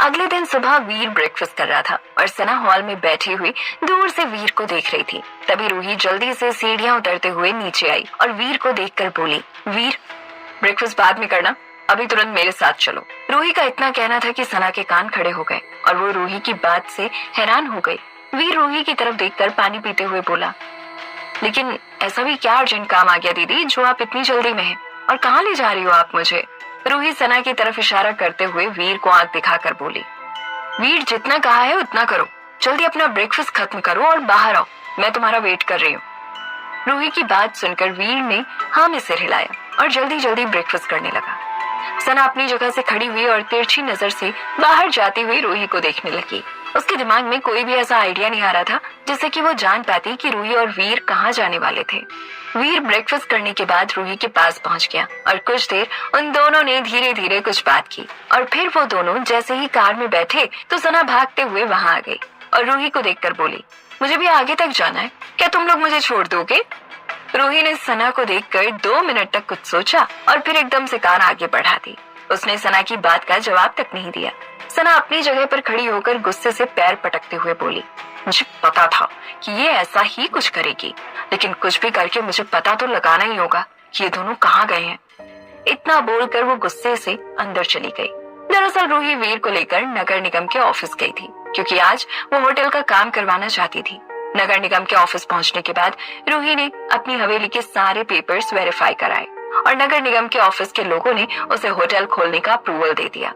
अगले दिन सुबह वीर ब्रेकफास्ट कर रहा था और सना हॉल में बैठी हुई दूर से वीर को देख रही थी। तभी रूही जल्दी से सीढ़ियां उतरते हुए नीचे आई और वीर को देखकर बोली, वीर ब्रेकफास्ट बाद में करना, अभी तुरंत मेरे साथ चलो। रूही का इतना कहना था कि सना के कान खड़े हो गए और वो रूही की बात से हैरान हो गई। वीर रूही की तरफ देखकर पानी पीते हुए बोला, लेकिन ऐसा भी क्या अर्जेंट काम आ गया दीदी जो आप इतनी जल्दी में हैं, और कहाँ ले जा रही हो आप मुझे? रूही सना की तरफ इशारा करते हुए वीर को आंख दिखाकर बोली, वीर जितना कहा है उतना करो, जल्दी अपना ब्रेकफास्ट खत्म करो और बाहर आओ, मैं तुम्हारा वेट कर रही हूँ। रूही की बात सुनकर वीर ने हाँ में सिर हिलाया और जल्दी जल्दी ब्रेकफास्ट करने लगा। सना अपनी जगह से खड़ी हुई और तिरछी नजर से बाहर जाती हुई रूही को देखने लगी। उसके दिमाग में कोई भी ऐसा आइडिया नहीं आ रहा था जिससे कि वो जान पाती कि रूही और वीर कहाँ जाने वाले थे। वीर ब्रेकफास्ट करने के बाद रूही के पास पहुंच गया और कुछ देर उन दोनों ने धीरे धीरे कुछ बात की और फिर वो दोनों जैसे ही कार में बैठे तो सना भागते हुए वहां आ गई और रूही को देखकर बोली, मुझे भी आगे तक जाना है, क्या तुम लोग मुझे छोड़ दोगे? रूही ने सना को देखकर 2 मिनट तक कुछ सोचा और फिर एकदम से कान आगे बढ़ा दी। उसने सना की बात का जवाब तक नहीं दिया। सना अपनी जगह पर खड़ी होकर गुस्से से पैर पटकते हुए बोली, मुझे पता था कि ये ऐसा ही कुछ करेगी, लेकिन कुछ भी करके मुझे पता तो लगाना ही होगा कि ये दोनों कहाँ गए हैं। इतना बोलकर वो गुस्से से अंदर चली गई। दरअसल रूही वीर को लेकर नगर निगम के ऑफिस गई थी क्योंकि आज वो होटल का काम करवाना चाहती थी। नगर निगम के ऑफिस पहुंचने के बाद रूही ने अपनी हवेली के सारे पेपर्स वेरीफाई कराए और नगर निगम के ऑफिस के लोगों ने उसे होटल खोलने का अप्रूवल दे दिया।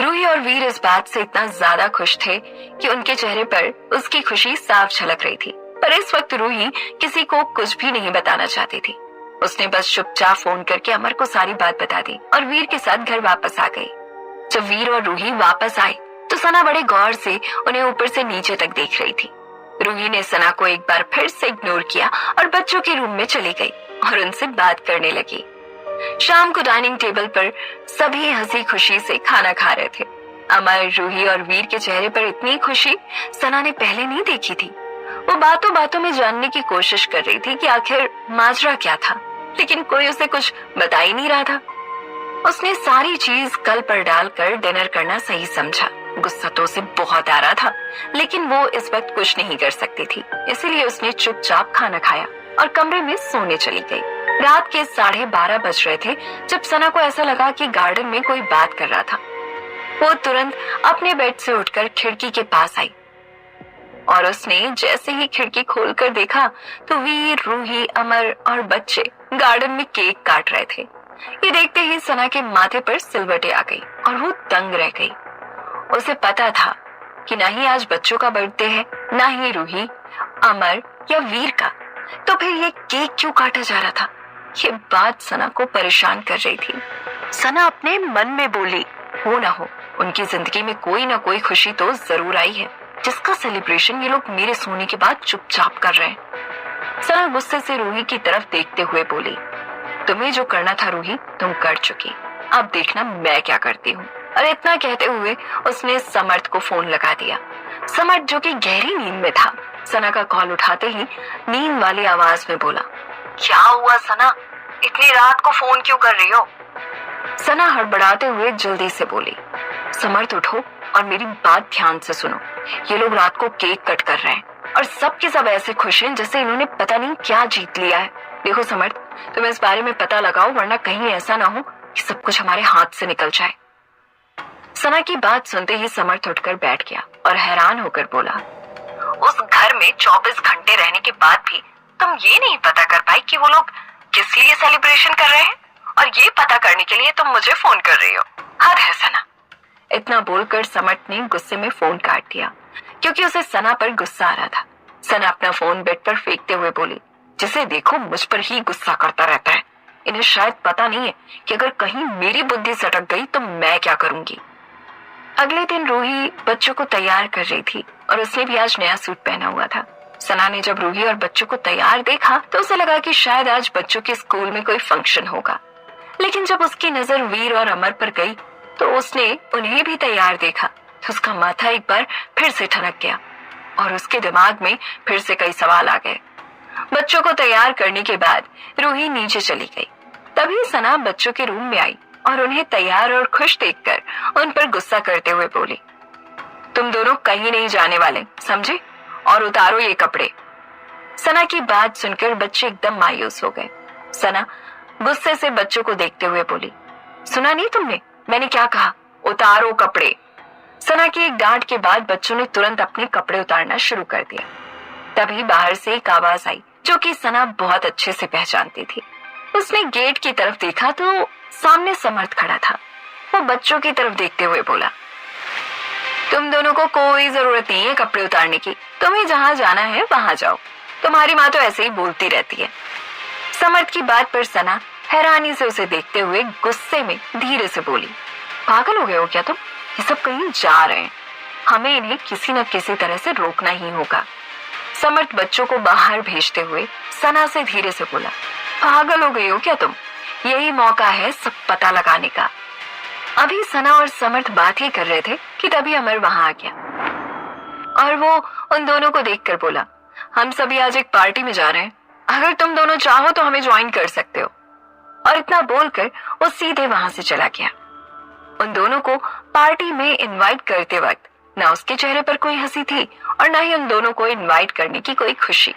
रूही और वीर इस बात से इतना ज्यादा खुश थे कि उनके चेहरे पर उसकी खुशी साफ झलक रही थी। पर इस वक्त रूही किसी को कुछ भी नहीं बताना चाहती थी। उसने बस चुपचाप फोन करके अमर को सारी बात बता दी और वीर के साथ घर वापस आ गई। जब वीर और रूही वापस आए तो सना बड़े गौर से उन्हें ऊपर से नीचे तक देख रही थी। रूही ने सना को एक बार फिर से इग्नोर किया और बच्चों के रूम में चली गई और उनसे बात करने लगी। शाम को डाइनिंग टेबल पर सभी हंसी खुशी से खाना खा रहे थे। अमर, रूही और वीर के चेहरे पर इतनी खुशी सना ने पहले नहीं देखी थी। वो बातों बातों में जानने की कोशिश कर रही थी कि आखिर माजरा क्या था, लेकिन कोई उसे कुछ बता ही नहीं रहा था। उसने सारी चीज कल पर डालकर डिनर करना सही समझा। गुस्सा तो उसे बहुत आ रहा था, लेकिन वो इस वक्त कुछ नहीं कर सकती थी, इसीलिए उसने चुपचाप खाना खाया और कमरे में सोने चली गई। रात के 12:30 बज रहे थे जब सना को ऐसा लगा कि गार्डन में कोई बात कर रहा था। वो तुरंत अपने बेड से उठकर खिड़की के पास आई और उसने जैसे ही खिड़की खोलकर देखा तो वीर, रूही, अमर और बच्चे गार्डन में केक काट रहे थे। ये देखते ही सना के माथे पर सिलवटें आ गई और वो दंग रह गई। उसे पता था कि ना ही आज बच्चों का बर्थडे है, ना ही रूही, अमर या वीर का, तो फिर ये केक क्यों काटा जा रहा था? ये बात सना को परेशान कर रही थी। सना अपने मन में बोली, हो ना हो उनकी जिंदगी में कोई ना कोई खुशी तो जरूर आई है जिसका सेलिब्रेशन ये लोग मेरे सोने के बाद चुपचाप कर रहे हैं। सना गुस्से से रूही की तरफ देखते हुए बोली, तुम्हें जो करना था रूही तुम कर चुकी, अब देखना मैं क्या करती हूँ। और इतना कहते हुए उसने समर्थ को फोन लगा दिया। समर्थ जो कि गहरी नींद में था, सना का कॉल उठाते ही नींद वाली आवाज में बोला, क्या हुआ सना, इतनी रात को फोन क्यों कर रही हो? सना हड़बड़ाते हुए जल्दी से बोली, समर्थ उठो और मेरी बात ध्यान से सुनो। ये लोग रात को केक कट कर रहे हैं और सब के सब ऐसे खुश हैं जैसे इन्होंने पता नहीं क्या जीत लिया है। देखो समर्थ, तुम इस बारे में पता लगाओ, वरना कहीं ऐसा ना हो कि सब कुछ हमारे हाथ से निकल जाए। सना की बात सुनते ही समर्थ उठकर बैठ गया और हैरान होकर बोला, उस घर में 24 घंटे रहने के बाद भी तुम ये नहीं पता कर पाई कि वो लोग किस लिए सेलिब्रेशन कर रहे हैं, और ये पता करने के लिए तुम मुझे फोन कर रही हो। हद है सना। इतना बोलकर समर्थ ने गुस्से में फोन काट दिया क्योंकि उसे सना पर गुस्सा आ रहा था। सना अपना फोन बेड पर फेंकते हुए बोली, जिसे देखो मुझ पर ही गुस्सा करता रहता है, इन्हें शायद पता नहीं है कि अगर कहीं मेरी बुद्धि सटक गई तो मैं क्या करूंगी। अगले दिन रूही बच्चों को तैयार कर रही थी और उसने भी आज नया सूट पहना हुआ था। सना ने जब रूही और बच्चों को तैयार देखा तो उसे लगा कि शायद आज बच्चों के स्कूल में कोई फंक्शन होगा, लेकिन जब उसकी नजर वीर और अमर पर गई तो उसने उन्हें भी तैयार देखा तो उसका माथा एक बार फिर से ठनक गया और उसके दिमाग में फिर से कई सवाल आ गए। बच्चों को तैयार करने के बाद रूही नीचे चली गई। तभी सना बच्चों के रूम में आई और उन्हें तैयार और खुश देखकर उन पर गुस्सा करते हुए बोली, तुम दोनों कहीं नहीं जाने वाले, समझे? और उतारो ये कपड़े। सना की बात सुनकर बच्चे एकदम मायूस हो गए। सना गुस्से से बच्चों को देखते हुए बोली, सुना नहीं तुमने? मैंने क्या कहा? उतारो कपड़े। सना की एक डांट के बाद बच्चों ने तुरंत अपने कपड़े उतारना शुरू कर दिया। तभी बाहर से एक आवाज आई जो कि सना बहुत अच्छे से पहचानती थी। उसने गेट की तरफ देखा तो सामने समर्थ खड़ा था। वो बच्चों की तरफ देखते हुए बोला, तुम दोनों को कोई जरूरत नहीं है कपड़े उतारने की, तुम्हें जहां जाना है वहां जाओ, तुम्हारी माँ तो ऐसे ही बोलती रहती है। समर्थ की बात पर सना हैरानी से उसे देखते हुए गुस्से में धीरे से बोली, पागल हो गए हो क्या तुम? ये सब कहीं जा रहे हैं, हमें इन्हें किसी न किसी तरह से रोकना ही होगा। समर्थ बच्चों को बाहर भेजते हुए सना से धीरे से बोला, पागल हो गई हो क्या तुम? यही मौका है सब पता लगाने का। अभी सना और समर्थ बात ही कर रहे थे कि तभी अमर वहां आ गया और वो उन दोनों को देखकर बोला, हम सभी आज एक पार्टी में जा रहे हैं, अगर तुम दोनों चाहो तो हमें ज्वाइन कर सकते हो। और इतना बोलकर वो सीधे वहां से चला गया। उन दोनों को पार्टी में इनवाइट करते वक्त ना उसके चेहरे पर कोई हंसी थी और ना ही उन दोनों को इनवाइट करने की कोई खुशी।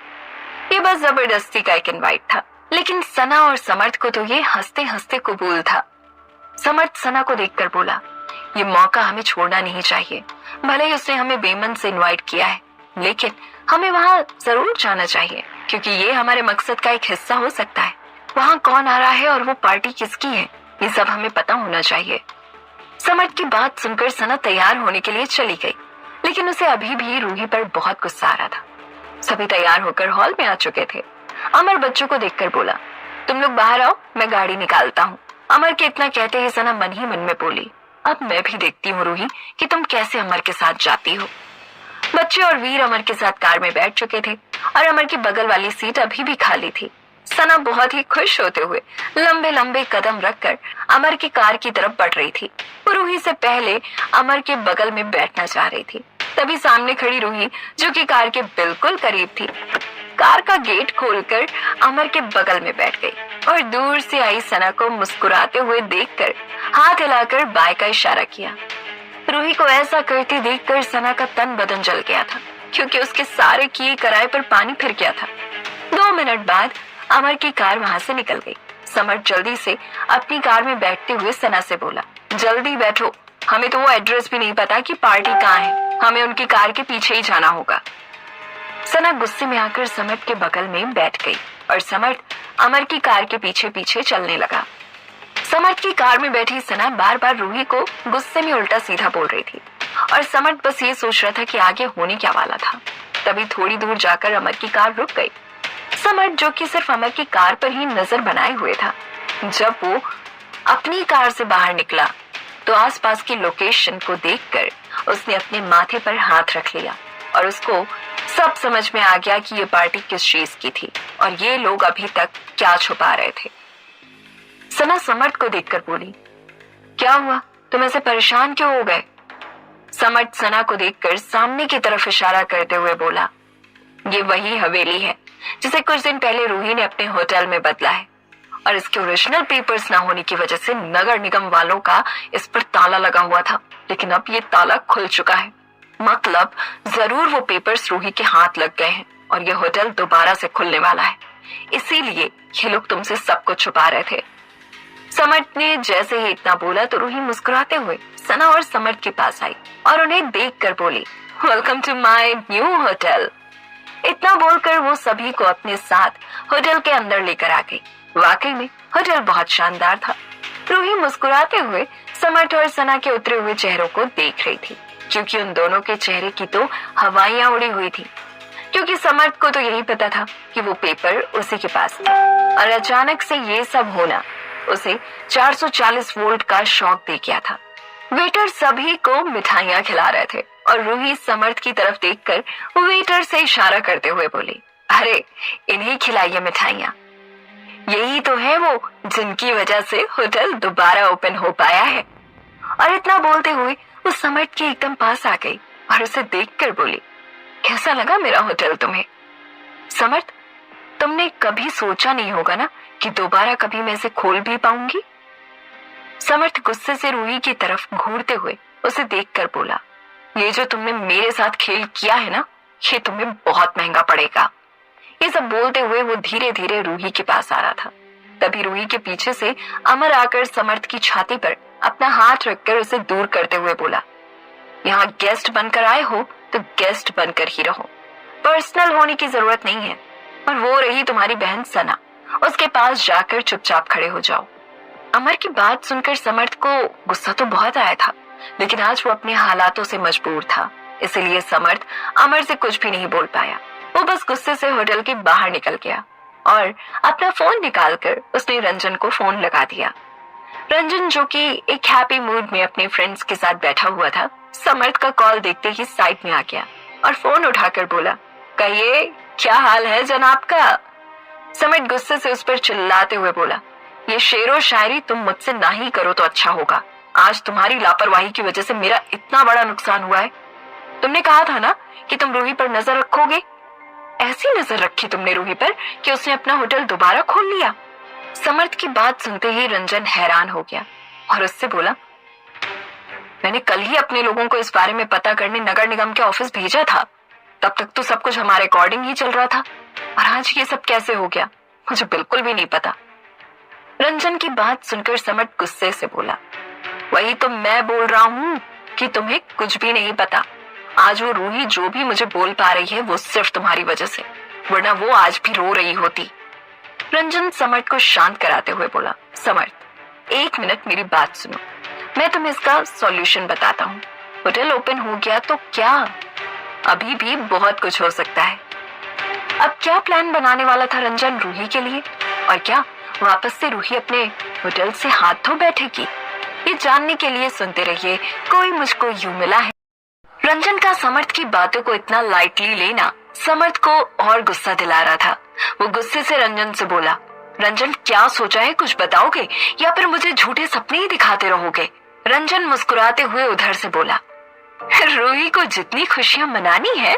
ये बस जबरदस्ती का एक इनवाइट था। लेकिन सना और समर्थ को तो ये हंसते हंसते कबूल था। समर्थ सना को देखकर बोला, ये मौका हमें छोड़ना नहीं चाहिए। भले ही उसने हमें बेमन से इनवाइट किया है, लेकिन हमें वहां जरूर जाना चाहिए क्योंकि ये हमारे मकसद का एक हिस्सा हो सकता है। वहां कौन आ रहा है और वो पार्टी किसकी है, ये सब हमें पता होना चाहिए। समर्थ की बात सुनकर सना तैयार होने के लिए चली गई, लेकिन उसे अभी भी रूही पर बहुत गुस्सा आ रहा था। सभी तैयार होकर हॉल में आ चुके थे। अमर बच्चों को देखकर बोला, तुम लोग बाहर आओ, मैं गाड़ी निकालता हूँ। अमर के इतना कहते ही सना मन ही मन में बोली, अब मैं भी देखती हूँ रूही कि तुम कैसे अमर के साथ जाती हो। बच्चे और वीर अमर के साथ कार में बैठ चुके थे और अमर की बगल वाली सीट अभी भी खाली थी। सना बहुत ही खुश होते हुए लंबे लंबे कदम रखकर अमर की कार की तरफ बढ़ रही थी। वो रूही से पहले अमर के बगल में बैठना चाह रही थी। तभी सामने खड़ी रूही, जो कि कार के बिल्कुल करीब थी, कार का गेट खोलकर अमर के बगल में बैठ गई और दूर से आई सना को मुस्कुराते हुए देखकर हाथ हिलाकर बाय का इशारा किया। रूही को ऐसा करते देखकर सना का तन बदन जल गया था क्योंकि उसके सारे किए कराए पर पानी फिर गया था। 2 मिनट बाद अमर की कार वहां से निकल गई। समर्थ जल्दी से अपनी कार में बैठते हुए सना से बोला, जल्दी बैठो, हमें तो वो एड्रेस भी नहीं पता कि पार्टी कहाँ है, हमें उनकी कार के पीछे ही जाना होगा। सना गुस्से में आकर समर्थ के बगल में बैठ गई और समर्थ अमर की कार के पीछे पीछे चलने लगा। समर्थ की कार में बैठी सना बार बार रूही को गुस्से में उल्टा सीधा बोल रही थी और समर्थ बस ये सोच रहा था कि आगे होने क्या वाला था। तभी थोड़ी दूर जाकर अमर की कार रुक गई। समर्थ, जो कि सिर्फ अमर की कार पर ही नजर बनाए हुए था, जब वो अपनी कार से बाहर निकला तो आसपास की लोकेशन को देखकर उसने अपने माथे पर हाथ रख लिया और उसको सब समझ में आ गया कि ये पार्टी किस चीज की थी और ये लोग अभी तक क्या छुपा रहे थे। सना समर्थ को देखकर बोली, क्या हुआ, तुम ऐसे परेशान क्यों हो गए? समर्थ सना को देखकर सामने की तरफ इशारा करते हुए बोला, ये वही हवेली है जिसे कुछ दिन पहले रूही ने अपने होटल में बदला है और इसके ओरिजिनल पेपर्स ना होने की वजह से नगर निगम वालों का इस पर ताला लगा हुआ था, लेकिन अब ये ताला खुल चुका है। मतलब जरूर वो पेपर्स रूही के हाथ लग गए हैं और ये होटल दोबारा से खुलने वाला है, इसीलिए ये लोग तुमसे सब कुछ छुपा रहे थे। समर्थ ने जैसे ही इतना बोला तो रूही मुस्कुराते हुए सना और समर्थ के पास आई और उन्हें देखकर बोली, welcome to my new hotel. इतना बोलकर वो सभी को अपने साथ होटल के अंदर लेकर आ गई। वाकई में होटल बहुत शानदार था। रूही मुस्कुराते हुए समर्थ और सना के उतरे हुए चेहरों को देख रही थी क्योंकि उन दोनों के चेहरे की तो हवाइयां उड़ी हुई थी, क्योंकि समर्थ को तो यही पता था कि वो पेपर उसी के पास था और अचानक से ये सब होना उसे 440 वोल्ट का शॉक दे गया था। वेटर सभी को मिठाइयां खिला रहे थे और रूही समर्थ की तरफ देखकर वेटर से इशारा करते हुए बोली, अरे इन्हें खिलाइए मिठाइयां, यही तो है वो जिनकी वजह से होटल दोबारा ओपन हो पाया है। और इतना बोलते हुए वो समर्थ के एकदम पास आ गई और उसे देखकर बोली, कैसा लगा मेरा होटल तुम्हें? समर्थ, तुमने कभी सोचा नहीं होगा ना कि दोबारा कभी मैं इसे खोल भी पाऊंगी? समर्थ गुस्से से रूही की तरफ घूरते हुए उसे देखकर बोला, ये जो तुमने मेरे साथ खेल किया है ना, ये तुम्हें बहुत महंगा पड़ेगा। ये सब बोलते हुए वो धीरे धीरे रूही के पास आ रहा था। तभी रूही के पीछे से अमर आकर समर्थ की छाती पर अपना हाथ रखकर उसे दूर करते हुए बोला, यहाँ गेस्ट बनकर आए हो तो गेस्ट बनकर ही रहो, पर्सनल होने की जरूरत नहीं है। और वो रही तुम्हारी बहन सना, उसके पास जाकर चुपचाप खड़े हो जाओ। अमर की बात सुनकर समर्थ को गुस्सा तो बहुत आया था, लेकिन आज वो अपने हालातों से मजबूर था, इसलिए समर्थ अमर से कुछ भी नहीं बोल पाया। वो बस गुस्से से होटल के बाहर निकल गया और अपना फोन निकालकर उसने रंजन को फोन लगा दिया। रंजन, जो कि एक हैप्पी मूड में अपने फ्रेंड्स के साथ बैठा हुआ था, समर्थ का कॉल देखते ही साइड में आ गया और फोन उठाकर बोला, कहिए क्या हाल है जनाब का। समर्थ गुस्से से उस पर चिल्लाते हुए बोला, ये शेरो शायरी तुम मुझसे ना ही करो तो अच्छा होगा। आज तुम्हारी लापरवाही की वजह से मेरा इतना बड़ा नुकसान हुआ है। तुमने कहा था ना कि तुम रूही पर नजर रखोगे। ऐसी नजर रखी तुमने रूही पर कि उसने अपना होटल दोबारा खोल लिया। समर्थ की बात सुनते ही रंजन हैरान हो गया और उससे बोला, मैंने कल ही अपने लोगों को इस बारे में पता करने नगर निगम के ऑफिस भेजा था। तब तक तो सब कुछ हमारे अकॉर्डिंग ही चल रहा था, और आज ये सब कैसे हो गया मुझे बिल्कुल भी नहीं पता। रंजन की बात सुनकर समर्थ गुस्से से बोला, वही तो मैं बोल रहा हूँ कि तुम्हें कुछ भी नहीं पता। आज वो रूही जो भी मुझे बोल पा रही है वो सिर्फ तुम्हारी वजह से, वरना वो आज भी रो रही होती। रंजन समर्थ को शांत कराते हुए बोला, समर्थ एक मिनट मेरी बात सुनो, मैं तुम्हें इसका सॉल्यूशन बताता हूँ। होटल ओपन हो गया तो क्या, अभी भी बहुत कुछ हो सकता है। अब क्या प्लान बनाने वाला था रंजन रूही के लिए, और क्या वापस से रूही अपने होटल से हाथ धो बैठेगी? ये जानने के लिए सुनते रहिए कोई मुझको यूं मिला है। रंजन का समर्थ की बातों को इतना लाइटली लेना समर्थ को और गुस्सा दिला रहा था। वो गुस्से से रंजन से बोला, रंजन क्या सोचा है, कुछ बताओगे या फिर मुझे झूठे सपने ही दिखाते रहोगे? रंजन मुस्कुराते हुए उधर से बोला, रूही को जितनी खुशियां मनानी है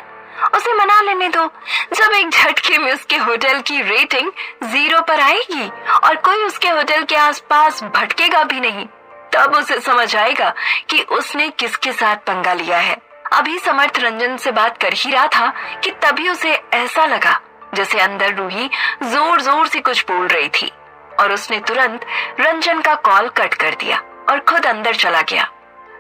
उसे मना लेने दो। जब एक झटके में उसके होटल की रेटिंग 0 पर आएगी और कोई उसके होटल के आसपास भटकेगा भी नहीं, तब उसे समझ आएगा कि उसने किसके साथ पंगा लिया है। अभी समर्थ रंजन से बात कर ही रहा था कि तभी उसे ऐसा लगा जैसे अंदर रूही जोर जोर से कुछ बोल रही थी, और उसने तुरंत रंजन का कॉल कट कर दिया और खुद अंदर चला गया।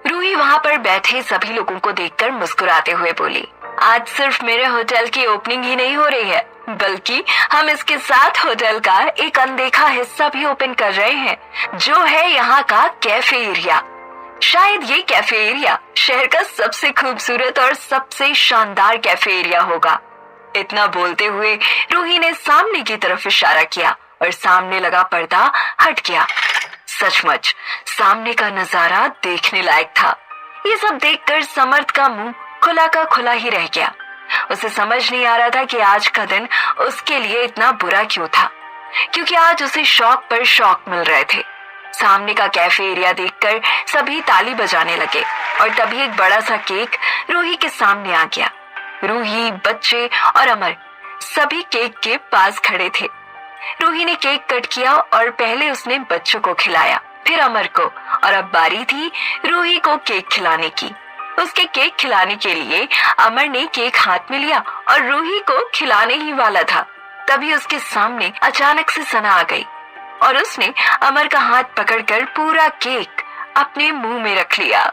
रूही वहां पर बैठे सभी लोगों को देखकर मुस्कुराते हुए बोली, आज सिर्फ मेरे होटल की ओपनिंग ही नहीं हो रही है, बल्कि हम इसके साथ होटल का एक अनदेखा हिस्सा भी ओपन कर रहे हैं, जो है यहाँ का कैफे एरिया। शायद ये कैफे एरिया शहर का सबसे खूबसूरत और सबसे शानदार कैफे एरिया होगा। इतना बोलते हुए रूही ने सामने की तरफ इशारा किया और सामने लगा पर्दा हट गया। सचमुच सामने का नजारा देखने लायक था। ये सब देखकर समर्थ का मुंह खुला का खुला ही रह गया। उसे समझ नहीं आ रहा था कि आज का दिन उसके लिए इतना बुरा क्यों था, क्योंकि आज उसे शौक पर शौक मिल रहे थे। सामने का कैफे एरिया देखकर सभी ताली बजाने लगे और तभी एक बड़ा सा केक रूही के सामने आ गया। रूही, बच्चे और अमर सभी केक के पास खड़े थे। रूही ने केक कट किया और पहले उसने बच्चों को खिलाया, फिर अमर को, और अब बारी थी रूही को केक खिलाने की। उसके केक खिलाने के लिए अमर ने केक हाथ में लिया और रूही को खिलाने ही वाला था, तभी उसके सामने अचानक से सना आ गई और उसने अमर का हाथ पकड़कर पूरा केक अपने मुंह में रख लिया।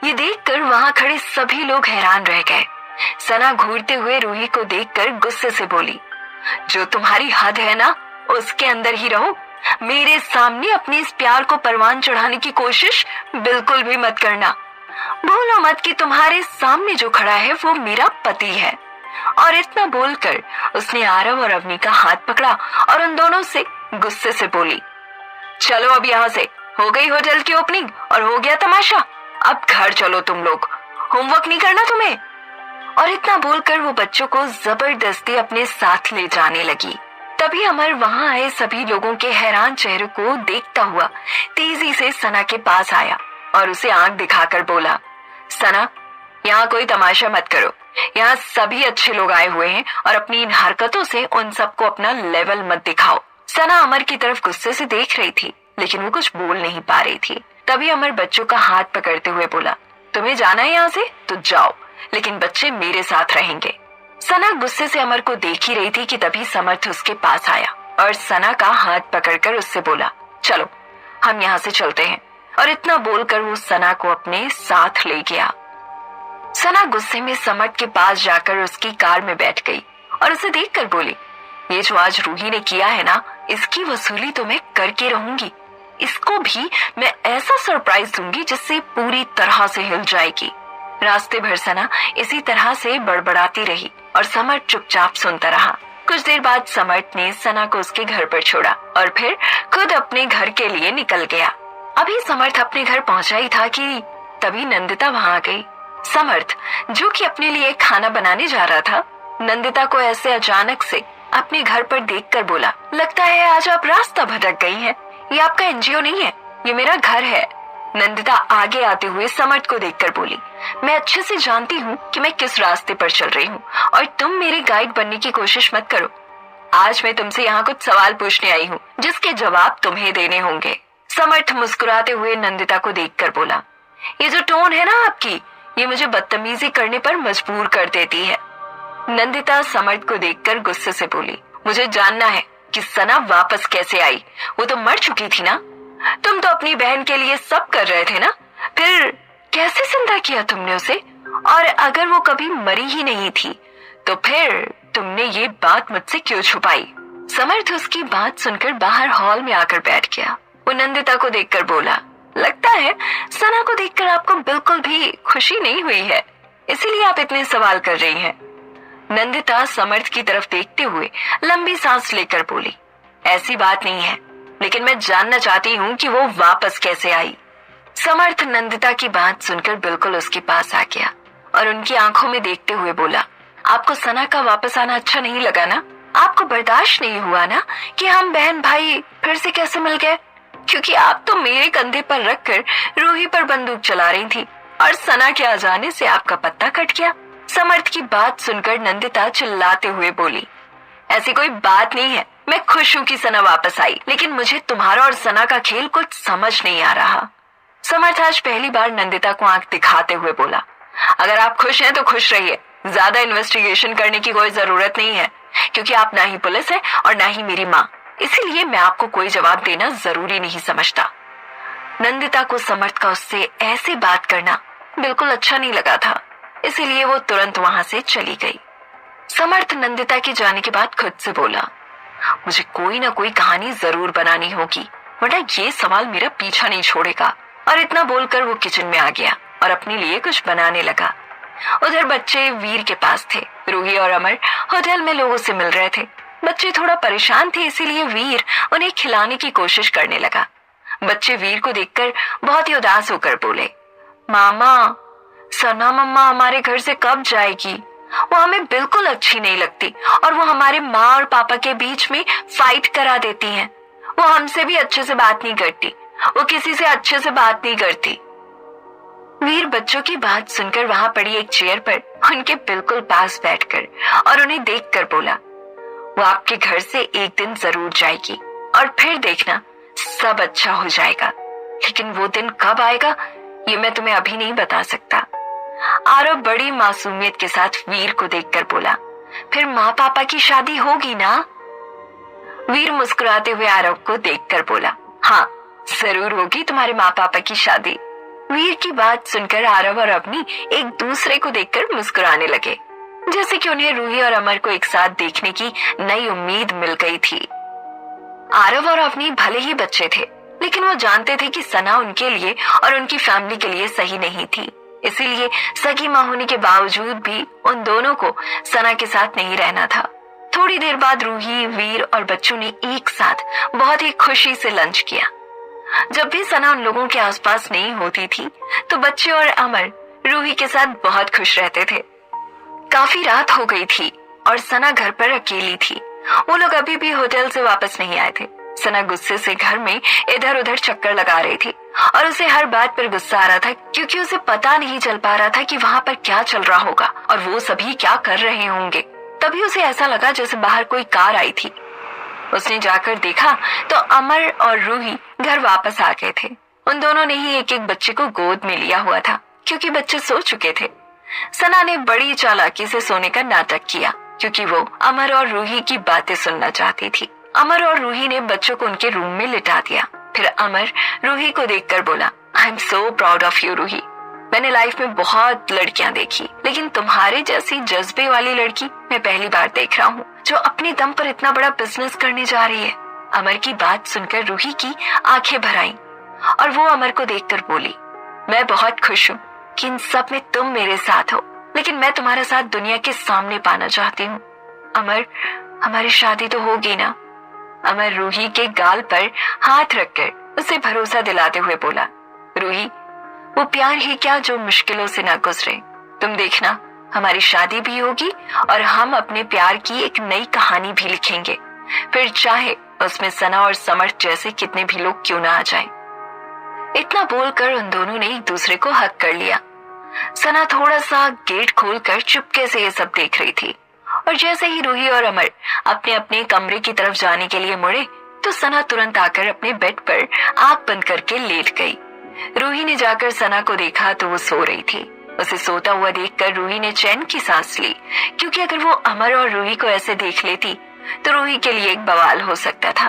ये देखकर वहां खड़े सभी लोग हैरान रह गए। सना घूरते हुए रूही को देखकर गुस्से से बोली, जो तुम्हारी हद है ना उसके अंदर ही रहो। मेरे सामने अपने इस प्यार को परवान चढ़ाने की कोशिश बिल्कुल भी मत करना। भूलो मत कि तुम्हारे सामने जो खड़ा है वो मेरा पति है। और इतना बोलकर उसने आरव और अवनी का हाथ पकड़ा और उन दोनों से गुस्से से बोली, चलो अब यहाँ से, हो गई होटल की ओपनिंग और हो गया तमाशा, अब घर चलो तुम लोग, होमवर्क नहीं करना तुम्हें। और इतना बोलकर वो बच्चों को जबरदस्ती अपने साथ ले जाने लगी। तभी अमर वहां आए सभी लोगों के हैरान चेहरों को देखता हुआ तेजी से सना के पास आया और उसे आंख दिखाकर बोला, सना यहाँ कोई तमाशा मत करो, यहाँ सभी अच्छे लोग आए हुए हैं और अपनी इन हरकतों से उन सबको अपना लेवल मत दिखाओ। सना अमर की तरफ गुस्से से देख रही थी, लेकिन वो कुछ बोल नहीं पा रही थी। तभी अमर बच्चों का हाथ पकड़ते हुए बोला, तुम्हें जाना है यहाँ से तो जाओ, लेकिन बच्चे मेरे साथ रहेंगे। सना गुस्से से अमर को देख ही रही थी कि तभी समर्थ उसके पास आया और सना का हाथ पकड़कर उससे बोला, चलो हम यहाँ से चलते हैं। और इतना बोलकर वो सना को अपने साथ ले गया। सना गुस्से में समर्थ के पास जाकर उसकी कार में बैठ गई और उसे देखकर बोली, ये जो आज रूही ने किया है ना, इसकी वसूली तो मैं करके रहूंगी। इसको भी मैं ऐसा सरप्राइज दूंगी जिससे पूरी तरह से हिल जाएगी। रास्ते भर सना इसी तरह से बड़बड़ाती रही और समर्थ चुपचाप सुनता रहा। कुछ देर बाद समर्थ ने सना को उसके घर पर छोड़ा और फिर खुद अपने घर के लिए निकल गया। अभी समर्थ अपने घर पहुंचा ही था कि तभी नंदिता वहां आ गई। समर्थ, जो कि अपने लिए खाना बनाने जा रहा था, नंदिता को ऐसे अचानक से अपने घर पर देखकर बोला, लगता है आज आप रास्ता भटक गई हैं। ये आपका एनजीओ नहीं है, ये मेरा घर है। नंदिता आगे आते हुए समर्थ को देखकर बोली, मैं अच्छे से जानती हूँ कि मैं किस रास्ते पर चल रही हूँ और तुम मेरे गाइड बनने की कोशिश मत करो। आज मैं तुमसे यहाँ कुछ सवाल पूछने आई हूँ जिसके जवाब तुम्हें देने होंगे। समर्थ मुस्कुराते हुए नंदिता को देखकर बोला, ये जो टोन है ना आपकी, ये मुझे बदतमीजी करने पर मजबूर कर देती है। नंदिता समर्थ को देखकर गुस्से से बोली, मुझे जानना है कि सना वापस कैसे आई। वो तो मर चुकी थी ना। तुम तो अपनी बहन के लिए सब कर रहे थे ना, फिर कैसे जिंदा किया तुमने उसे? और अगर वो कभी मरी ही नहीं थी तो फिर तुमने ये बात मुझसे क्यों छुपाई? समर्थ उसकी बात सुनकर बाहर हॉल में आकर बैठ गया। वो नंदिता को देखकर बोला, लगता है सना को देखकर आपको बिल्कुल भी खुशी नहीं हुई है, इसीलिए आप इतने सवाल कर रही हैं। नंदिता समर्थ की तरफ देखते हुए लंबी सांस लेकर बोली, ऐसी बात नहीं है, लेकिन मैं जानना चाहती हूँ कि वो वापस कैसे आई। समर्थ नंदिता की बात सुनकर बिल्कुल उसके पास आ गया और उनकी आंखों में देखते हुए बोला, आपको सना का वापस आना अच्छा नहीं लगा ना? आपको बर्दाश्त नहीं हुआ ना कि हम बहन भाई फिर से कैसे मिल गए? क्योंकि आप तो मेरे कंधे पर रखकर रूही पर बंदूक चला रही थी और सना के आ जाने से आपका पत्ता कट गया। समर्थ की बात सुनकर नंदिता चिल्लाते हुए बोली, ऐसी कोई बात नहीं है, मैं खुश हूँ कि सना वापस आई, लेकिन मुझे तुम्हारा और सना का खेल कुछ समझ नहीं आ रहा। समर्थ आज पहली बार नंदिता को आंख दिखाते हुए बोला, अगर आप खुश हैं तो खुश रहिए, ज्यादा इन्वेस्टिगेशन करने की कोई जरूरत नहीं है, क्योंकि आप ना ही पुलिस है और ना ही मेरी माँ, इसीलिए मैं आपको कोई जवाब देना जरूरी नहीं समझता। नंदिता को समर्थ का उससे ऐसे बात करना बिल्कुल अच्छा नहीं लगा था, इसीलिए वो तुरंत वहां से चली गई। समर्थ नंदिता के जाने के बाद खुद से बोला, मुझे कोई ना कोई कहानी जरूर बनानी होगी, वरना ये सवाल मेरा पीछा नहीं छोड़ेगा। और इतना बोलकर वो किचन में आ गया और अपने लिए कुछ बनाने लगा। उधर बच्चे वीर के पास थे। रूही और अमर होटल में लोगों से मिल रहे थे। बच्चे थोड़ा परेशान थे, इसीलिए वीर उन्हें खिलाने की कोशिश करने लगा। बच्चे वीर को देखकर बहुत ही उदास होकर बोले, मामा, सना मम्मा हमारे घर से कब जाएगी? वो हमें बिल्कुल अच्छी नहीं लगती और वो हमारे माँ और पापा के बीच में फाइट करा देती हैं। वो हमसे भी अच्छे से बात नहीं करती, वो किसी से अच्छे से बात नहीं करती। वीर बच्चों की बात सुनकर वहां पड़ी एक चेयर पर उनके बिल्कुल पास बैठकर और उन्हें देखकर बोला, वो आपके घर से एक दिन जरूर जाएगी और फिर देखना सब अच्छा हो जाएगा, लेकिन वो दिन कब आएगा ये मैं तुम्हें अभी नहीं बता सकता। आरव बड़ी मासूमियत के साथ वीर को देखकर बोला, फिर माँ पापा की शादी होगी ना? वीर मुस्कुराते हुए आरव को देखकर बोला, हाँ जरूर होगी तुम्हारे माँ पापा की शादी। वीर की बात सुनकर आरव और अवनी एक दूसरे को देखकर मुस्कुराने लगे, जैसे कि उन्हें रूही और अमर को एक साथ देखने की नई उम्मीद मिल गई थी। आरव और अवनी भले ही बच्चे थे, लेकिन वो जानते थे कि सना उनके लिए और उनकी फैमिली के लिए सही नहीं थी, इसीलिए सगी मां होने के बावजूद भी उन दोनों को सना के साथ नहीं रहना था। थोड़ी देर बाद रूही, वीर और बच्चों ने एक साथ बहुत ही खुशी से लंच किया। जब भी सना उन लोगों के आसपास नहीं होती थी तो बच्चे और अमर रूही के साथ बहुत खुश रहते थे। काफी रात हो गई थी और सना घर पर अकेली थी। वो लोग अभी भी होटल से वापस नहीं आए थे। सना गुस्से से घर में इधर उधर चक्कर लगा रही थी और उसे हर बात पर गुस्सा आ रहा था, क्योंकि उसे पता नहीं चल पा रहा था कि वहां पर क्या चल रहा होगा और वो सभी क्या कर रहे होंगे। तभी उसे ऐसा लगा जैसे बाहर कोई कार आई थी। उसने जाकर देखा तो अमर और रूही घर वापस आ गए थे। उन दोनों ने ही एक एक बच्चे को गोद में लिया हुआ था क्योंकि बच्चे सो चुके थे। सना ने बड़ी चालाकी से सोने का नाटक किया क्योंकि वो अमर और रूही की बातें सुनना चाहती थी। अमर और रूही ने बच्चों को उनके रूम में लिटा दिया। फिर अमर रूही को देखकर बोला, I am so proud of you Ruhi. मैंने लाइफ में बहुत लड़कियां देखी, लेकिन तुम्हारे जैसी जज्बे वाली लड़की मैं पहली बार देख रहा हूँ जो अपने दम पर इतना बड़ा बिजनेस करने जा रही है। अमर की बात सुनकर रूही की आंखें भर आईं और वो अमर को देखकर बोली, मैं बहुत खुश हूँ कि इन सब में तुम मेरे साथ हो, लेकिन मैं तुम्हारा साथ दुनिया के सामने पाना चाहती हूँ। अमर, हमारी शादी तो होगी ना? अमर रूही के गाल पर हाथ रखकर उसे भरोसा दिलाते हुए बोला, रूही, वो प्यार ही क्या जो मुश्किलों से ना गुजरे। तुम देखना, हमारी शादी भी होगी और हम अपने प्यार की एक नई कहानी भी लिखेंगे, फिर चाहे उसमें सना और समर्थ जैसे कितने भी लोग क्यों ना आ जाएं। इतना बोलकर उन दोनों ने एक दूसरे को हक कर लिया। सना थोड़ा सा गेट खोलकर चुपके से ये सब देख रही थी और जैसे ही रूही और अमर अपने अपने कमरे की तरफ जाने के लिए मुड़े तो सना तुरंत आकर अपने बेड पर आंख बंद करके लेट गई। रूही ने जाकर सना को देखा तो वो सो रही थी। उसे सोता हुआ देखकर रूही ने चैन की सांस ली क्योंकि अगर वो अमर और रूही को ऐसे देख लेती तो रूही के लिए एक बवाल हो सकता था।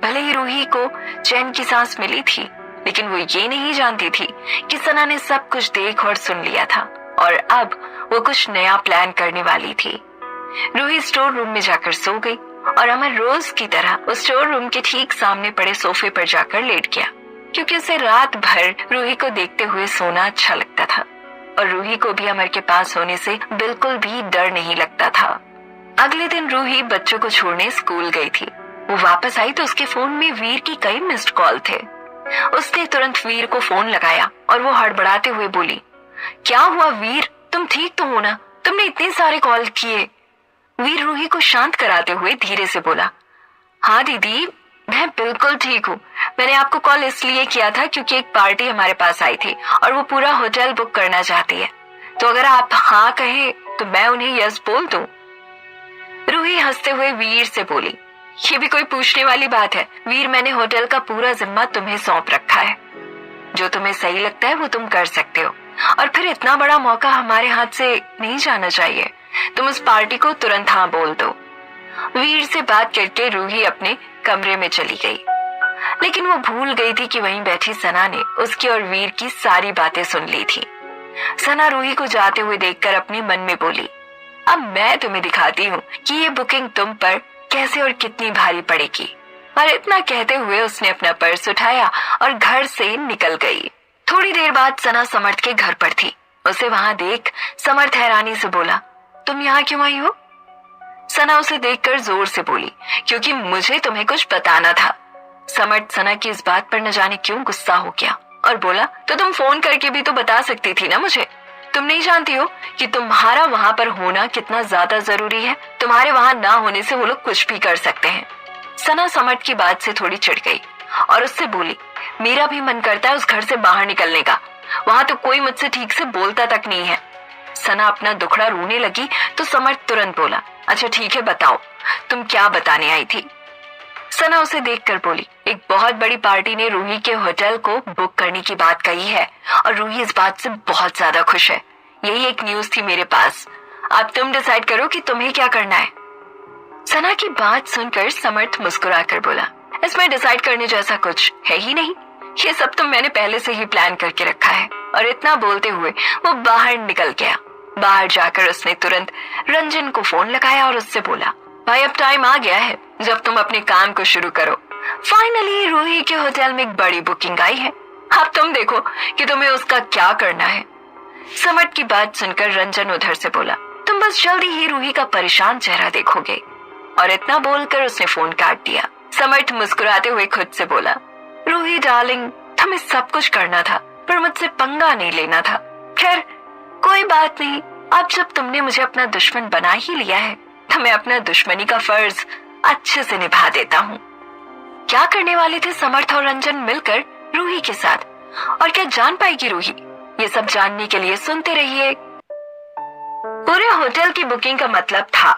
भले ही रूही को चैन की सांस मिली थी, लेकिन वो ये नहीं जानती थी कि सना ने सब कुछ देख और सुन लिया था और अब वो कुछ नया प्लान करने वाली थी। रूही स्टोर रूम में जाकर सो गई और अमर रोज की तरह उस स्टोर रूम के ठीक सामने पड़े सोफे पर जाकर लेट गया क्योंकि उसे रात भर रूही को देखते हुए सोना अच्छा लगता था और रूही को भी अमर के पास होने से बिल्कुल भी डर नहीं लगता था। अगले दिन रूही बच्चों को छोड़ने स्कूल गई थी। वो वापस आई तो उसके फोन में वीर की कई मिस्ड कॉल थे। उसने तुरंत वीर को फोन लगाया और वो हड़बड़ाते हुए बोली, क्या हुआ वीर, तुम ठीक तो हो ना? तुमने इतने सारे कॉल किए। वीर रूही को शांत कराते हुए धीरे से बोला, हाँ दीदी, मैं बिल्कुल ठीक हूँ। मैंने आपको कॉल इसलिए किया था क्योंकि एक पार्टी हमारे पास आई थी और वो पूरा होटल बुक करना चाहती है, तो अगर आप हाँ कहें तो मैं उन्हें यस बोल दूं। रूही हंसते हुए वीर से बोली, ये भी कोई पूछने वाली बात है वीर, मैंने होटल का पूरा जिम्मा तुम्हें सौंप रखा है। जो तुम्हें सही लगता है वो तुम कर सकते हो और फिर इतना बड़ा मौका हमारे हाथ से नहीं जाना चाहिए। तुम उस पार्टी को तुरंत हाँ बोल दो। वीर से बात करके रूही अपने कमरे में चली गई, लेकिन वो भूल गई थी कि वहीं बैठी सना ने उसकी और वीर की सारी बातें सुन ली थी। सना रूही को जाते हुए देखकर अपने मन में बोली, अब मैं तुम्हें दिखाती हूँ कि ये बुकिंग तुम पर कैसे और कितनी भारी पड़ेगी। और इतना कहते हुए उसने अपना पर्स उठाया और घर से निकल गई। थोड़ी देर बाद सना समर्थ के घर पर थी। उसे वहां देख समर्थ हैरानी से बोला, तुम यहाँ क्यों आई हो? सना उसे देखकर जोर से बोली, क्योंकि मुझे तुम्हें कुछ बताना था। समर्थ सना की इस बात पर न जाने क्यों गुस्सा हो गया और बोला, तो तुम फोन करके भी तो बता सकती थी ना मुझे। तुम नहीं जानती हो कि तुम्हारा वहां पर होना कितना ज्यादा जरूरी है? तुम्हारे वहां ना होने से वो लोग कुछ भी कर सकते हैं। सना समर्थ की बात से थोड़ी चिढ़ गई और उससे बोली, मेरा भी मन करता है उस घर से बाहर निकलने का, वहां तो कोई मुझसे ठीक से बोलता तक नहीं है। सना अपना दुखड़ा रोने लगी तो समर्थ तुरंत बोला, अच्छा ठीक है, बताओ तुम क्या बताने आई थी? सना उसे देखकर बोली, एक बहुत बड़ी पार्टी ने रूही के होटल को बुक करने की बात कही है और रूही इस बात से बहुत ज्यादा खुश है। यही एक न्यूज थी मेरे पास, अब तुम डिसाइड करो कि तुम्हें क्या करना है। सना की बात सुनकर समर्थ मुस्कुराकर बोला, इसमें डिसाइड करने जैसा कुछ है ही नहीं, ये सब तो मैंने पहले से ही प्लान करके रखा है। और इतना बोलते हुए वो बाहर निकल गया। बाहर जाकर उसने तुरंत रंजन को फोन लगाया और उससे बोला, भाई अब टाइम आ गया है जब तुम अपने काम को शुरू करो। फाइनली रूही के होटल में एक बड़ी बुकिंग आई है, अब तुम देखो कि तुम्हें उसका क्या करना है। समर्थ की बात सुनकर रंजन उधर से बोला, तुम बस जल्दी ही रूही का परेशान चेहरा देखोगे। और इतना बोलकर उसने फोन काट दिया। समर्थ मुस्कुराते हुए खुद से बोला, रूही डार्लिंग, तुम्हें सब कुछ करना था पर मुझसे पंगा नहीं लेना था। खैर कोई बात नहीं, अब जब तुमने मुझे अपना दुश्मन बना ही लिया है तो मैं अपना दुश्मनी का फर्ज अच्छे से निभा देता हूँ। क्या करने वाले थे समर्थ और रंजन मिलकर रूही के साथ, और क्या जान पाएगी रूही? ये सब जानने के लिए सुनते रहिए। पूरे होटल की बुकिंग का मतलब था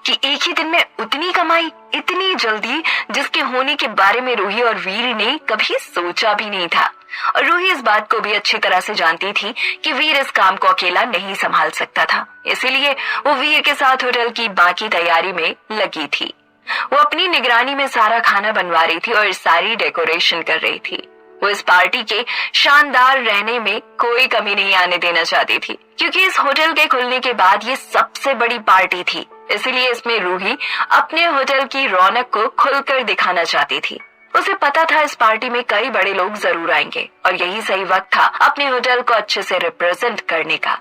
कि एक ही दिन में उतनी कमाई, इतनी जल्दी, जिसके होने के बारे में रूही और वीर ने कभी सोचा भी नहीं था। और रूही इस बात को भी अच्छी तरह से जानती थी कि वीर इस काम को अकेला नहीं संभाल सकता था, इसीलिए वो वीर के साथ होटल की बाकी तैयारी में लगी थी। वो अपनी निगरानी में सारा खाना बनवा रही थी और सारी डेकोरेशन कर रही थी। वो इस पार्टी के शानदार रहने में कोई कमी नहीं आने देना चाहती थी, क्योंकि इस होटल के खुलने के बाद ये सबसे बड़ी पार्टी थी, इसलिए इसमें रूही अपने होटल की रौनक को खुलकर दिखाना चाहती थी। उसे पता था इस पार्टी में कई बड़े लोग जरूर आएंगे और यही सही वक्त था अपने होटल को अच्छे से रिप्रेजेंट करने का।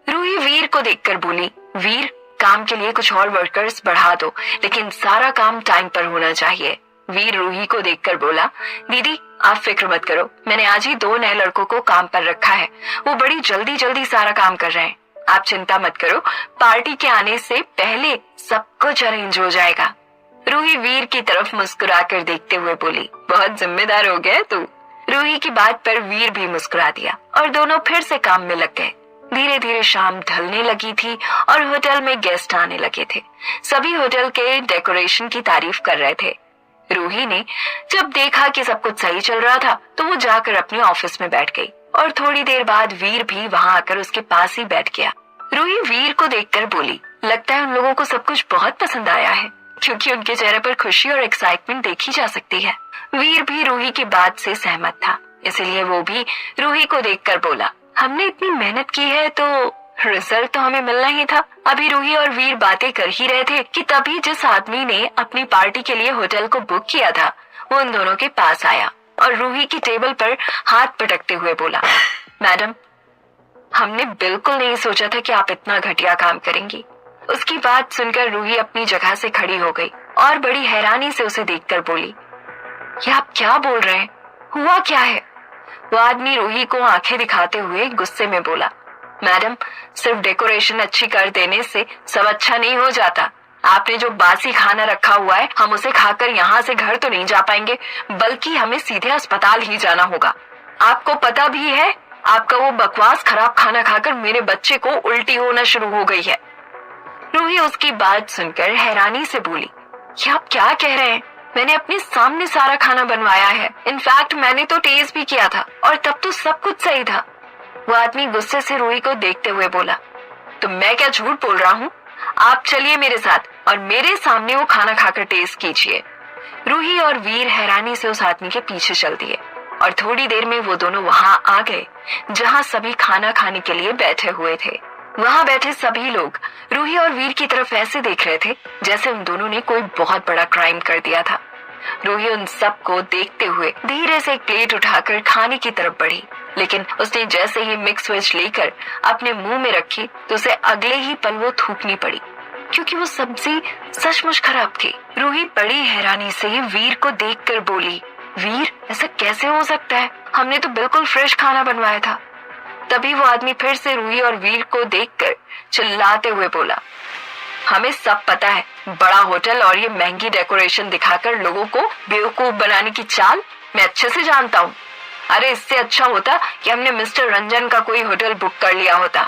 रूही वीर को देखकर बोली, वीर, काम के लिए कुछ और वर्कर्स बढ़ा दो, लेकिन सारा काम टाइम पर होना चाहिए। वीर रूही को देखकर बोला, दीदी आप फिक्र मत करो, मैंने आज ही 2 नए लड़कों को काम पर रखा है, वो बड़ी जल्दी जल्दी सारा काम कर रहे हैं। आप चिंता मत करो, पार्टी के आने से पहले सब कुछ अरेंज हो जाएगा। रूही वीर की तरफ मुस्कुराकर देखते हुए बोली, बहुत जिम्मेदार हो गया तू। रूही की बात पर वीर भी मुस्कुरा दिया और दोनों फिर से काम में लग गए। धीरे धीरे शाम ढलने लगी थी और होटल में गेस्ट आने लगे थे। सभी होटल के डेकोरेशन की तारीफ कर रहे थे। रूही ने जब देखा कि सब कुछ सही चल रहा था तो वो जाकर अपने ऑफिस में बैठ गई और थोड़ी देर बाद वीर भी वहां आकर उसके पास ही बैठ गया। रूही वीर को देखकर बोली, लगता है उन लोगों को सब कुछ बहुत पसंद आया है, क्योंकि उनके चेहरे पर खुशी और एक्साइटमेंट देखी जा सकती है। वीर भी रूही की बात से सहमत था, इसलिए वो भी रूही को देखकर बोला, हमने इतनी मेहनत की है तो रिजल्ट तो हमें मिलना ही था। अभी रूही और वीर बातें कर ही रहे थे कि तभी जिस आदमी ने अपनी पार्टी के लिए होटल को बुक किया था वो उन दोनों के पास आया और रूही की टेबल पर हाथ पटकते हुए बोला, मैडम, हमने बिल्कुल नहीं सोचा था कि आप इतना घटिया काम करेंगी। उसकी बात सुनकर रूही अपनी जगह से खड़ी हो गई और बड़ी हैरानी से उसे देखकर बोली, ये आप क्या बोल रहे हैं, हुआ क्या है? वो आदमी रूही को आंखें दिखाते हुए गुस्से में बोला, मैडम, सिर्फ डेकोरेशन अच्छी कर देने से सब अच्छा नहीं हो जाता। आपने जो बासी खाना रखा हुआ है, हम उसे खाकर यहाँ से घर तो नहीं जा पाएंगे, बल्कि हमें सीधे अस्पताल ही जाना होगा। आपको पता भी है, आपका वो बकवास खराब खाना खाकर मेरे बच्चे को उल्टी होना शुरू हो गई है। रूही उसकी बात सुनकर हैरानी से बोली, ये आप क्या कह रहे हैं? मैंने अपने सामने सारा खाना बनवाया है, इनफैक्ट मैंने तो टेस्ट भी किया था और तब तो सब कुछ सही था। वो आदमी गुस्से से रूही को देखते हुए बोला, तो मैं क्या झूठ बोल रहा हूँ? आप चलिए मेरे साथ और मेरे सामने वो खाना खाकर टेस्ट कीजिए। रूही और वीर हैरानी से उस आदमी के पीछे चल दिए और थोड़ी देर में वो दोनों वहां आ गए जहां सभी खाना खाने के लिए बैठे हुए थे। वहां बैठे सभी लोग रूही और वीर की तरफ ऐसे देख रहे थे जैसे उन दोनों ने कोई बहुत बड़ा क्राइम कर दिया था। रूही उन सबको देखते हुए धीरे से एक प्लेट उठाकर खाने की तरफ बढ़ी, लेकिन उसने जैसे ही मिक्स वेज लेकर अपने मुंह में रखी तो उसे अगले ही पल वो थूकनी पड़ी, क्योंकि वो सब्जी सचमुच खराब थी। रूही बड़ी हैरानी से वीर को देखकर बोली, वीर, ऐसा कैसे हो सकता है? हमने तो बिल्कुल फ्रेश खाना बनवाया था। तभी वो आदमी फिर से रूही और वीर को देखकर चिल्लाते हुए बोला, हमें सब पता है, बड़ा होटल और ये महंगी डेकोरेशन दिखाकर लोगों को बेवकूफ बनाने की चाल मैं अच्छे से जानता हूँ। अरे इससे अच्छा होता कि हमने मिस्टर रंजन का कोई होटल बुक कर लिया होता।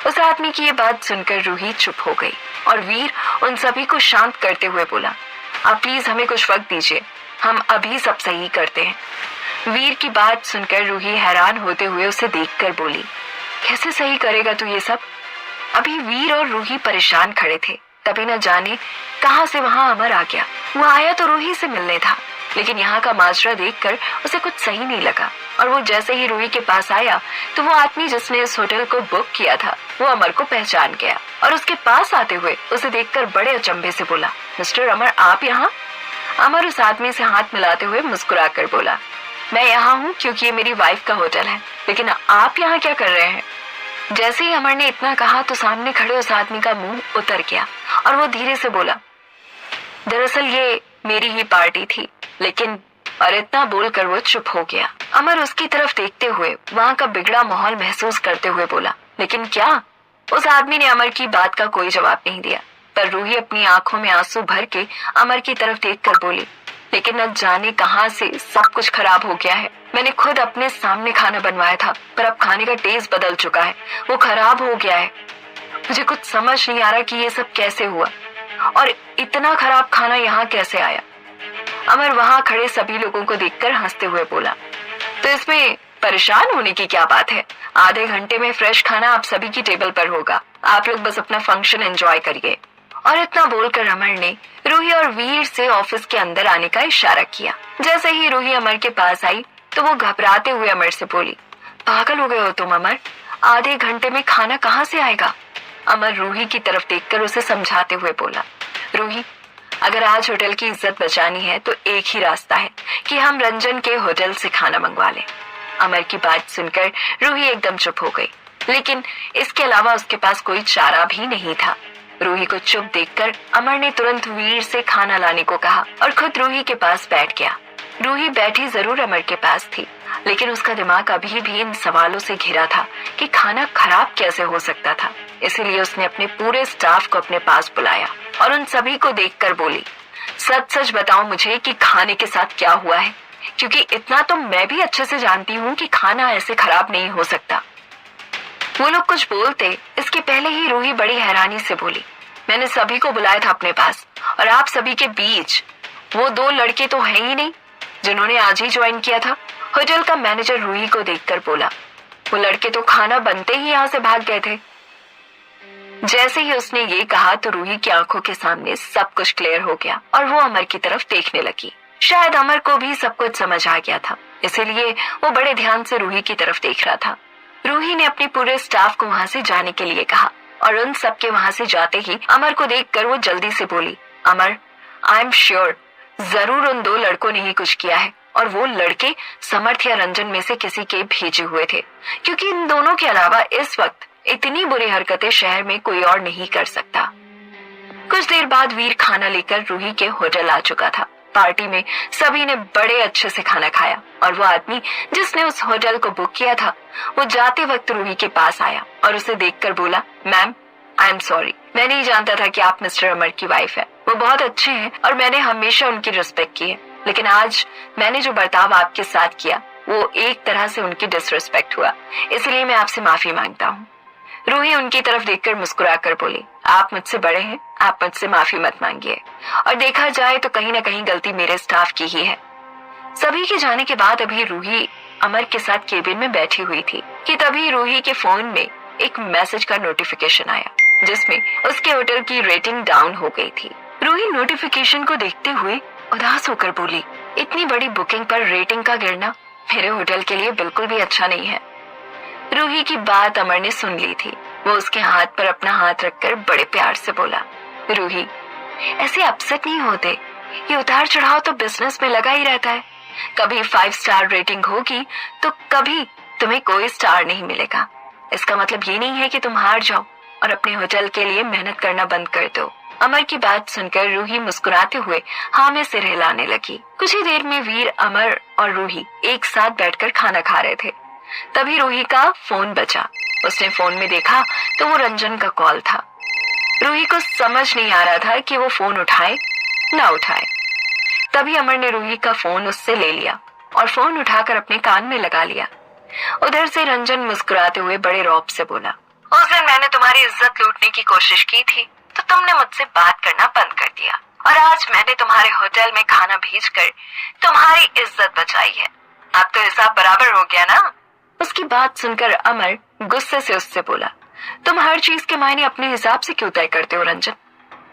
उस आदमी की ये बात सुनकर रूही चुप हो गई और वीर उन सभी को शांत करते हुए बोला, आप प्लीज हमें कुछ वक्त दीजिए, हम अभी सब सही करते हैं। वीर की बात सुनकर रूही हैरान होते हुए उसे देखकर बोली, कैसे सही करेगा तू ये सब? अभी वीर और रूही परेशान खड़े थे, तभी न जाने कहां से वहां अमर आ गया। वो आया तो रूही से मिलने था, लेकिन यहाँ का माजरा देखकर उसे कुछ सही नहीं लगा और वो जैसे ही रूही के पास आया तो वो आदमी जिसने इस होटल को बुक किया था वो अमर को पहचान गया और उसके पास आते हुए उसे देखकर बड़े अचंभे से बोला, मिस्टर अमर, आप यहाँ? अमर उस आदमी से हाथ मिलाते हुए मुस्कुरा कर बोला, मैं यहाँ हूँ क्योंकि ये मेरी वाइफ का होटल है, लेकिन आप यहाँ क्या कर रहे हैं? जैसे ही अमर ने इतना कहा तो सामने खड़े उस आदमी का मुंह उतर गया और वो धीरे से बोला, दरअसल ये मेरी ही पार्टी थी, लेकिन, और इतना बोलकर वो चुप हो गया। अमर उसकी तरफ देखते हुए वहाँ का बिगड़ा माहौल महसूस करते हुए बोला, लेकिन क्या? उस आदमी ने अमर की बात का कोई जवाब नहीं दिया, पर रूही अपनी आंखों में आंसू भर के अमर की तरफ देखकर बोली, लेकिन न जाने कहां से सब कुछ खराब हो गया है। मैंने खुद अपने सामने खाना बनवाया था, पर अब खाने का टेस्ट बदल चुका है, वो खराब हो गया है। मुझे कुछ समझ नहीं आ रहा कि ये सब कैसे हुआ। और इतना खराब खाना यहाँ कैसे आया? अमर वहां खड़े सभी लोगों को देखकर हंसते हुए बोला, तो इसमें परेशान होने की क्या बात है? आधे घंटे में फ्रेश खाना आप सभी की टेबल पर होगा। आप लोग बस अपना फंक्शन एंजॉय करिए। और इतना बोलकर अमर ने रूही और वीर से ऑफिस के अंदर आने का इशारा किया। जैसे ही रूही अमर के पास आई तो वो घबराते हुए अमर से बोली, पागल हो गए हो तुम अमर? आधे घंटे में खाना कहाँ से आएगा? अमर रूही की तरफ देखकर उसे समझाते हुए बोला, रूही, अगर आज होटल की इज्जत बचानी है तो एक ही रास्ता है कि हम रंजन के होटल से खाना मंगवा लें। अमर की बात सुनकर रूही एकदम चुप हो गई, लेकिन इसके अलावा उसके पास कोई चारा भी नहीं था। रूही को चुप देखकर अमर ने तुरंत वीर से खाना लाने को कहा और खुद रूही के पास बैठ गया। रूही बैठी जरूर अमर के पास थी, लेकिन उसका दिमाग अभी भी इन सवालों से घिरा था कि खाना खराब कैसे हो सकता था। इसीलिए उसने अपने पूरे स्टाफ को अपने पास बुलाया और उन सभी को देखकर बोली, सच सच बताओ मुझे कि खाने के साथ क्या हुआ है, क्योंकि इतना तो मैं भी अच्छे से जानती हूँ कि खाना ऐसे खराब नहीं हो सकता। वो लोग कुछ बोलते इसके पहले ही रूही बड़ी हैरानी से बोली, मैंने सभी को बुलाया था अपने पास, और आप सभी के बीच वो 2 लड़के तो हैं ही नहीं जिन्होंने आज ही ज्वाइन किया था। होटल का मैनेजर रूही को देखकर बोला, वो लड़के तो खाना बनते ही यहाँ से भाग गए थे। जैसे ही उसने ये कहा तो रूही की आंखों के सामने सब कुछ क्लियर हो गया और वो अमर की तरफ देखने लगी। शायद अमर को भी सब कुछ समझ आ गया था, इसीलिए वो बड़े ध्यान से रूही की तरफ देख रहा था। रूही ने अपने पूरे स्टाफ को वहां से जाने के लिए कहा और उन सबके वहां से जाते ही अमर को देखकर वो जल्दी से बोली, अमर, आई एम श्योर जरूर उन 2 लड़कों ने ही कुछ किया है, और वो लड़के समर्थ या रंजन में से किसी के भेजे हुए थे, क्योंकि इन दोनों के अलावा इस वक्त इतनी बुरी हरकतें शहर में कोई और नहीं कर सकता। कुछ देर बाद वीर खाना लेकर रूही के होटल आ चुका था। पार्टी में सभी ने बड़े अच्छे से खाना खाया और वो आदमी जिसने उस होटल को बुक किया था वो जाते वक्त रूही के पास आया और उसे देखकर बोला, मैम, आई एम सॉरी, मैं नहीं जानता था कि आप मिस्टर अमर की वाइफ है। वो बहुत अच्छे हैं और मैंने हमेशा उनकी रिस्पेक्ट की है, लेकिन आज मैंने जो बर्ताव आपके साथ किया वो एक तरह से उनकी डिसरिस्पेक्ट हुआ, इसलिए मैं आपसे माफी मांगता हूँ। रूही उनकी तरफ देखकर मुस्कुराकर बोली, आप मुझसे बड़े हैं, आप मुझसे माफी मत मांगिए, और देखा जाए तो कहीं ना कहीं गलती मेरे स्टाफ की ही है। सभी के जाने के बाद अभी रूही अमर के साथ केबिन में बैठी हुई थी कि तभी रूही के फोन में एक मैसेज का नोटिफिकेशन आया जिसमें उसके होटल की रेटिंग डाउन हो गई थी। रूही नोटिफिकेशन को देखते हुए उदास होकर बोली, इतनी बड़ी बुकिंग पर रेटिंग का गिरना मेरे होटल के लिए बिल्कुल भी अच्छा नहीं है। रूही की बात अमर ने सुन ली थी। वो उसके हाथ पर अपना हाथ रखकर बड़े प्यार से बोला, रूही, ऐसे अपसेट नहीं होते, ये उतार चढ़ाव तो बिजनेस में लगा ही रहता है। कभी 5 स्टार रेटिंग होगी तो कभी तुम्हें कोई स्टार नहीं मिलेगा। इसका मतलब ये नहीं है कि तुम हार जाओ और अपने होटल के लिए मेहनत करना बंद कर दो। अमर की बात सुनकर रूही मुस्कुराते हुए हाँ में सिर हिलाने लगी। कुछ ही देर में वीर, अमर और रूही एक साथ बैठकर खाना खा रहे थे। तभी रूही का फोन बजा। उसने फोन में देखा तो वो रंजन का कॉल था। रूही को समझ नहीं आ रहा था कि वो फोन उठाए ना उठाए। तभी अमर ने रूही का फोन उससे ले लिया और फोन उठाकर अपने कान में लगा लिया। उधर से रंजन मुस्कुराते हुए बड़े रौब से बोला, उस दिन मैंने तुम्हारी इज्जत लूटने की कोशिश की थी तो तुमने मुझसे बात करना बंद कर दिया, और आज मैंने तुम्हारे होटल में खाना भेजकर तुम्हारी इज्जत बचाई है। अब तो हिसाब बराबर हो गया ना। उसकी बात सुनकर अमर गुस्से से उससे बोला, तुम हर चीज के मायने अपने हिसाब से क्यों तय करते हो रंजन?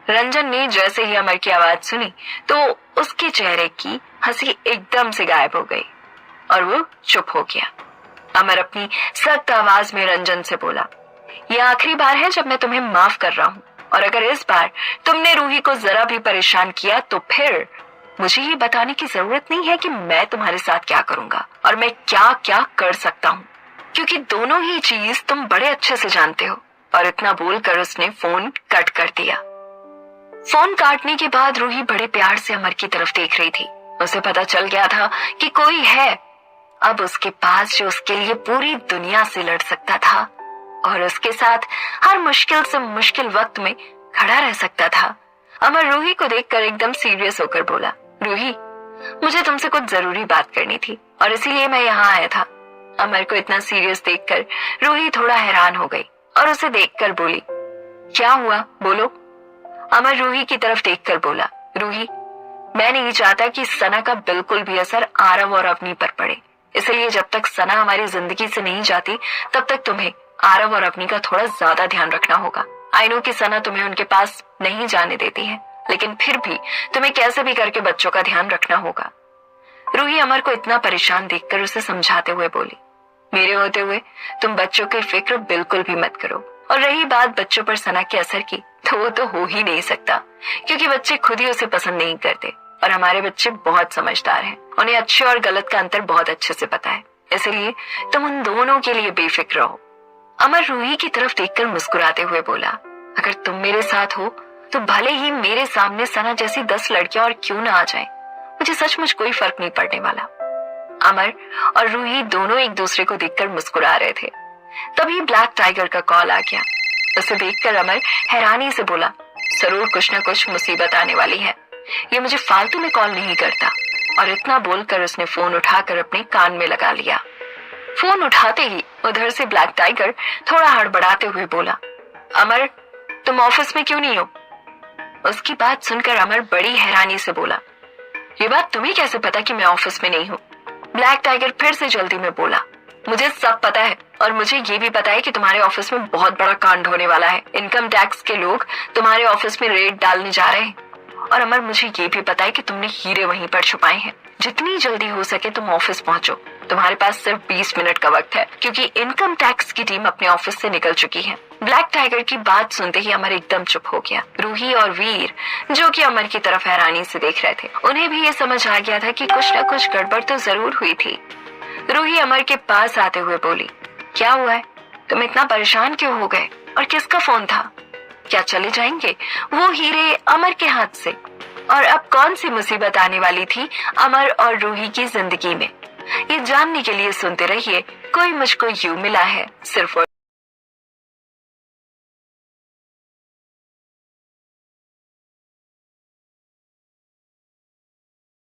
रंजन ने जैसे ही अमर की आवाज सुनी तो उसके चेहरे की हंसी एकदम से गायब हो गई और वो चुप हो गया। अमर अपनी सख्त आवाज में रंजन से बोला, ये आखिरी बार है जब मैं तुम्हें माफ कर रहा हूँ, और अगर इस बार तुमने रूही को जरा भी परेशान किया तो फिर मुझे ये बताने की जरूरत नहीं है कि मैं तुम्हारे साथ क्या करूंगा और मैं क्या क्या कर सकता हूँ, क्योंकि दोनों ही चीज तुम बड़े अच्छे से जानते हो। और इतना बोलकर उसने फोन कट कर दिया। फोन काटने के बाद रूही बड़े प्यार से अमर की तरफ देख रही थी। उसे पता चल गया था कि कोई है अब उसके पास जो उसके लिए पूरी दुनिया से लड़ सकता था और उसके साथ हर मुश्किल से मुश्किल वक्त में खड़ा रह सकता था। अमर रूही को देखकर एकदम सीरियस होकर बोला, रूही, मुझे तुमसे कुछ जरूरी बात करनी थी और इसीलिए मैं यहाँ आया था। अमर को इतना सीरियस देखकर रूही थोड़ा हैरान हो गई और उसे देखकर बोली, क्या हुआ, बोलो। अमर रूही की तरफ देखकर बोला, रूही, मैं नहीं चाहता कि सना का बिल्कुल भी असर आरव और अवनी पर पड़े, इसलिए जब तक सना हमारी जिंदगी से नहीं जाती तब तक तुम्हें आरव और अवनी का थोड़ा ज्यादा ध्यान रखना होगा। आई नो कि सना तुम्हें उनके पास नहीं जाने देती है, लेकिन फिर भी तुम्हें कैसे भी करके बच्चों का ध्यान रखना होगा। रूही अमर को इतना परेशान देखकर उसे समझाते हुए बोली, मेरे होते हुए तुम बच्चों की फिक्र बिल्कुल भी मत करो। और रही बात बच्चों पर सना के असर की, तो वो तो हो ही नहीं सकता, क्योंकि बच्चे खुद ही उसे पसंद नहीं करते और हमारे बच्चे बहुत समझदार हैं, उन्हें अच्छे और गलत का अंतर बहुत अच्छे से पता है, इसलिए तुम उन दोनों के लिए बेफिक्र रहो। अमर रूही की तरफ देखकर मुस्कुराते हुए बोला, अगर तुम मेरे साथ हो तो भले ही मेरे सामने सना जैसी 10 लड़कियां और क्यों ना आ जाएं, मुझे सचमुच कोई फर्क नहीं पड़ने वाला। अमर और रूही दोनों एक दूसरे को देखकर मुस्कुरा रहे थे। तभी ब्लैक टाइगर का कॉल आ गया। उसे देखकर अमर हैरानी से बोला, जरूर कुछ न कुछ मुसीबत आने वाली है, ये मुझे फालतू में कॉल नहीं करता। और इतना बोलकर उसने फोन उठाकर अपने कान में लगा लिया। फोन उठाते ही उधर से ब्लैक टाइगर थोड़ा हड़बड़ाते हुए बोला, अमर, तुम ऑफिस में क्यों नहीं हो? उसकी बात सुनकर अमर बड़ी हैरानी से बोला, ये बात तुम्हें कैसे पता कि मैं ऑफिस में नहीं हूँ? ब्लैक टाइगर फिर से जल्दी में बोला, मुझे सब पता है और मुझे ये भी पता है कि तुम्हारे ऑफिस में बहुत बड़ा कांड होने वाला है। इनकम टैक्स के लोग तुम्हारे ऑफिस में रेड डालने जा रहे हैं। और अमर, मुझे ये भी पता है कि तुमने हीरे वहीं पर छुपाए हैं। जितनी जल्दी हो सके तुम ऑफिस पहुंचो। तुम्हारे पास सिर्फ 20 मिनट का वक्त है, क्योंकि इनकम टैक्स की टीम अपने ऑफिस से निकल चुकी है। ब्लैक टाइगर की बात सुनते ही अमर एकदम चुप हो गया। रूही और वीर, जो कि अमर की तरफ हैरानी से देख रहे थे, उन्हें भी ये समझ आ गया था कि कुछ न कुछ गड़बड़ तो जरूर हुई थी। रूही अमर के पास आते हुए बोली, क्या हुआ है? तुम इतना परेशान क्यों हो गए? और किसका फोन था? क्या चले जाएंगे वो हीरे अमर के हाथ से? और अब कौन सी मुसीबत आने वाली थी अमर और रूही की जिंदगी में? ये जानने के लिए सुनते रहिए कोई मुझको यूं मिला है, सिर्फ